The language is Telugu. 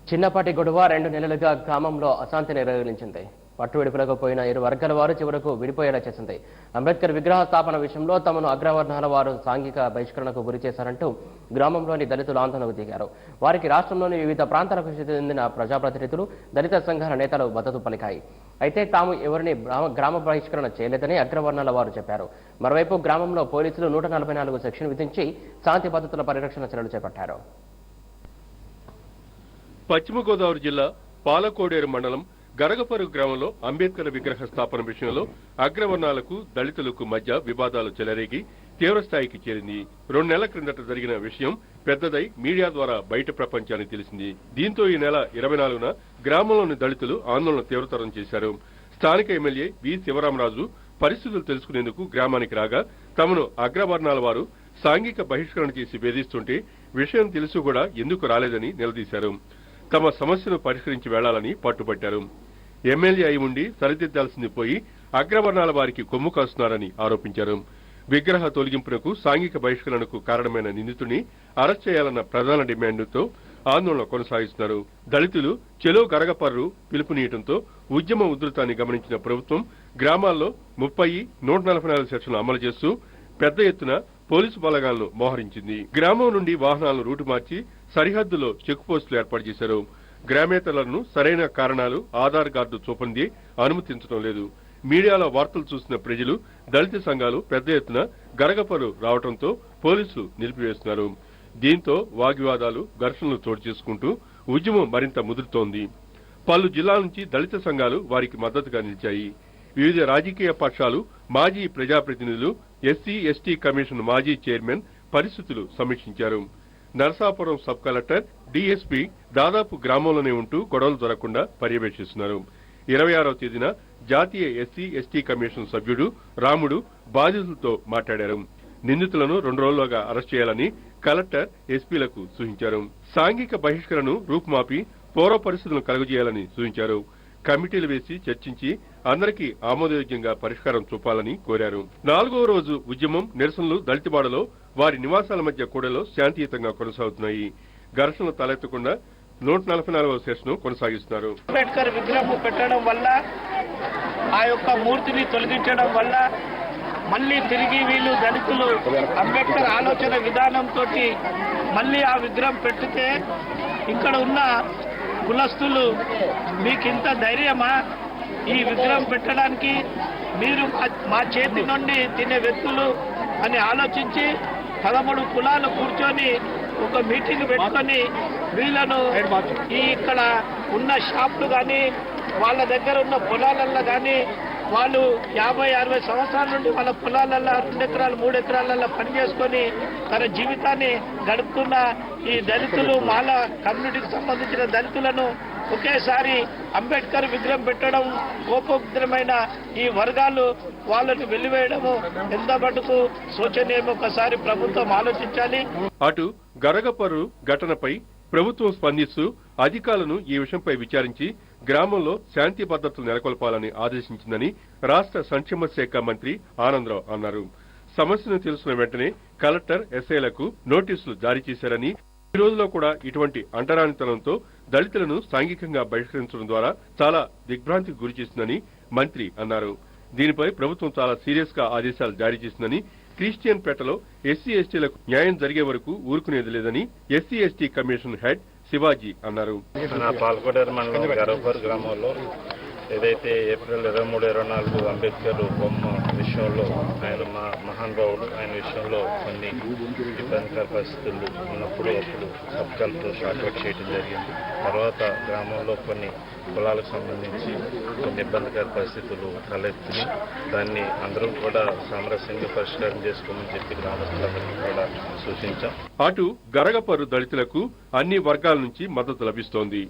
చిన్నపాటి గొడవ 2 నెలలుగా గ్రామంలో అశాంతిని రగిలించింది. పట్టు విడుపులకు పోయిన ఇరు వర్గాల వారు చివరకు విడిపోయేలా చేసింది. అంబేద్కర్ విగ్రహ స్థాపన విషయంలో తమను అగ్రవర్ణాల వారు సాంఘిక బహిష్కరణకు గురి చేశారంటూ గ్రామంలోని దళితులు ఆందోళనకు దిగారు. వారికి రాష్ట్రంలోని వివిధ ప్రాంతాలకు చెందిన ప్రజాప్రతినిధులు, దళిత సంఘాల నేతలు మద్దతు పలికాయి. అయితే తాము ఎవరిని గ్రామ బహిష్కరణ చేయలేదని అగ్రవర్ణాల వారు చెప్పారు. మరోవైపు గ్రామంలో పోలీసులు 144 సెక్షన్ విధించి శాంతి భద్రతల పరిరక్షణ చర్యలు చేపట్టారు. పశ్చిమ గోదావరి జిల్లా పాలకోడేరు మండలం గరగపరు గ్రామంలో అంబేద్కర్ విగ్రహ స్థాపన విషయంలో అగ్రవర్ణాలకు దళితులకు మధ్య వివాదాలు చెలరేగి తీవ్రస్థాయికి చేరింది. 2 నెలల క్రిందట జరిగిన విషయం పెద్దదై మీడియా ద్వారా బయట ప్రపంచానికి తెలిసింది. దీంతో ఈ నెల 24న గ్రామంలోని దళితులు ఆందోళన తీవ్రతరం చేశారు. స్థానిక ఎమ్మెల్యే వి శివరామరాజు పరిస్థితులు తెలుసుకునేందుకు గ్రామానికి రాగా తమను అగ్రవర్ణాల వారు సాంఘిక బహిష్కరణ చేసి వేధిస్తుంటే విషయం తెలుసు కూడా ఎందుకు రాలేదని నిలదీశారు. తమ సమస్యను పరిష్కరించి వెళ్లాలని పట్టుబట్టారు. ఎమ్మెల్యే అయి ఉండి సరిదిద్దాల్సింది పోయి అగ్రవర్ణాల వారికి కొమ్ము కాస్తున్నారని ఆరోపించారు. విగ్రహ తొలగింపునకు సాంఘిక బహిష్కరణకు కారణమైన నిందితుడిని అరెస్ట్ చేయాలన్న ప్రధాన డిమాండ్తో ఆందోళన కొనసాగిస్తున్నారు. దళితులు చెలో గరగపర్రు పిలుపునీయడంతో ఉద్యమ ఉధృతాన్ని గమనించిన ప్రభుత్వం గ్రామాల్లో 30, 144 సెక్షన్లు అమలు చేస్తూ పెద్ద ఎత్తున పోలీసు బలగాలను మోహరించింది. గ్రామం నుండి వాహనాలను రూటు మార్చి సరిహద్దులో చెక్ పోస్టులు ఏర్పాటు చేశారు. గ్రామేతరులను సరైన కారణాలు ఆధార్ కార్డు చూపంది అనుమతించడం లేదు. మీడియాలో వార్తలు చూసిన ప్రజలు, దళిత సంఘాలు పెద్ద ఎత్తున గరగపరు రావడంతో పోలీసులు నిలిపివేస్తున్నారు. దీంతో వాగ్వివాదాలు, ఘర్షణలు చోటు చేసుకుంటూ ఉద్యమం మరింత ముదురుతోంది. పలు జిల్లాల నుంచి దళిత సంఘాలు వారికి మద్దతుగా నిలిచాయి. వివిధ రాజకీయ పక్షాలు, మాజీ ప్రజాప్రతినిధులు, ఎస్సీ ఎస్టీ కమిషన్ మాజీ చైర్మన్ పరిస్థితులు సమీక్షించారు. నరసాపురం సబ్ కలెక్టర్, డీఎస్పీ దాదాపు గ్రామంలోనే ఉంటూ గొడవలు జరగకుండా పర్యవేక్షిస్తున్నారు. 26వ తేదీన జాతీయ ఎస్సీ ఎస్టీ కమిషన్ సభ్యుడు రాముడు బాధితులతో మాట్లాడారు. నిందితులను 2 రోజుల్లోగా అరెస్ట్ చేయాలని కలెక్టర్ ఎస్పీలకు సూచించారు. సాంఘిక బహిష్కరణను రూపుమాపి పూర్వ పరిస్థితులను కలుగజేయాలని సూచించారు. కమిటీలు వేసి చర్చించి అందరికీ ఆమోదయోగ్యంగా పరిష్కారం చూపాలని కోరారు. 4వ రోజు ఉద్యమం, నిరసనలు దళితవాడలో వారి నివాసాల మధ్య కూడలో శాంతియుతంగా కొనసాగుతున్నాయి. ఘర్షణలు తలెత్తకుండా 144వ సెషన్ కొనసాగిస్తున్నారు. అంబేద్కర్ విగ్రహం పెట్టడం వల్ల, ఆ యొక్క మూర్తిని తొలగించడం వల్ల మళ్ళీ తిరిగి వీళ్ళు దళితులు అంబేద్కర్ ఆలోచన విధానంతో మళ్ళీ ఆ విగ్రహం పెడితే ఇక్కడ ఉన్న కులస్తులు మీకింత ధైర్యమా ఈ విగ్రహం పెట్టడానికి, మీరు మా చేతి నుండి తినే వ్యక్తులు అని ఆలోచించి 13 కులాలు కూర్చొని ఒక మీటింగ్ పెట్టుకొని వీళ్ళను ఇక్కడ ఉన్న షాపులు కానీ వాళ్ళ దగ్గర ఉన్న పొలాలల్లో కానీ వాళ్ళు 50-60 సంవత్సరాల నుండి వాళ్ళ పొలాలల్లో 2 ఎకరాలు 3 ఎకరాలలో పనిచేసుకొని తన జీవితాన్ని గడుపుతున్న ఈ దళితులు, మాల కమ్యూనిటీకి సంబంధించిన దళితులను ఒకేసారి అంబేద్కర్ విగ్రహం పెట్టడం, కోపోగ్రమైన ఈ వర్గాలు వాళ్ళని వెలివేయడము ఎంత మటుకు శోచనీయం, ఒకసారి ప్రభుత్వం ఆలోచించాలి. అటు గరగపరు ఘటనపై ప్రభుత్వం స్పందిస్తూ అధికారులను ఈ విషయంపై విచారించి గ్రామంలో శాంతి భద్రతలు నెలకొల్పాలని ఆదేశించిందని రాష్ట్ర సంక్షేమ శాఖ మంత్రి ఆనందరావు అన్నారు. సమస్యను తెలుసుకున్న వెంటనే కలెక్టర్, ఎస్ఐలకు నోటీసులు జారీ చేశారని, ఈ రోజులో కూడా ఇటువంటి అంటరానితనంతో దళితులను సాంఘికంగా బహిష్కరించడం ద్వారా చాలా దిగ్భ్రాంతికి గురి చేసిందని మంత్రి అన్నారు. దీనిపై ప్రభుత్వం చాలా సీరియస్ గా ఆదేశాలు జారీ చేసిందని, క్రిస్టియన్ పేటలో ఎస్సీ ఎస్టీలకు న్యాయం జరిగే వరకు ఊరుకునేది లేదని SC ST commission head Shivaji అన్నారు. పాలకోడేరు మండలం గరగపరు గ్రామంలో ఏదైతే ఏప్రిల్ 23, 24 అంబేద్కర్ బొమ్మ విషయంలో ఆయన మహానుభావుడు, ఆయన విషయంలో కొన్ని ఇబ్బందికర పరిస్థితులు ఉన్నప్పుడు అప్పుడు సబ్ కలెక్టర్ షార్ట్అవుట్ చేయడం జరిగింది. తర్వాత గ్రామంలో కొన్ని కులాలకు సంబంధించి కొన్ని ఇబ్బందికర పరిస్థితులు తలెత్తిని దాన్ని అందరూ కూడా సామరస్యంగా పరిష్కారం చేసుకోమని చెప్పి గ్రామస్తులందరికీ కూడా సూచించాం. అటు గరగపరు దళితులకు అన్ని వర్గాల నుంచి మద్దతు లభిస్తోంది.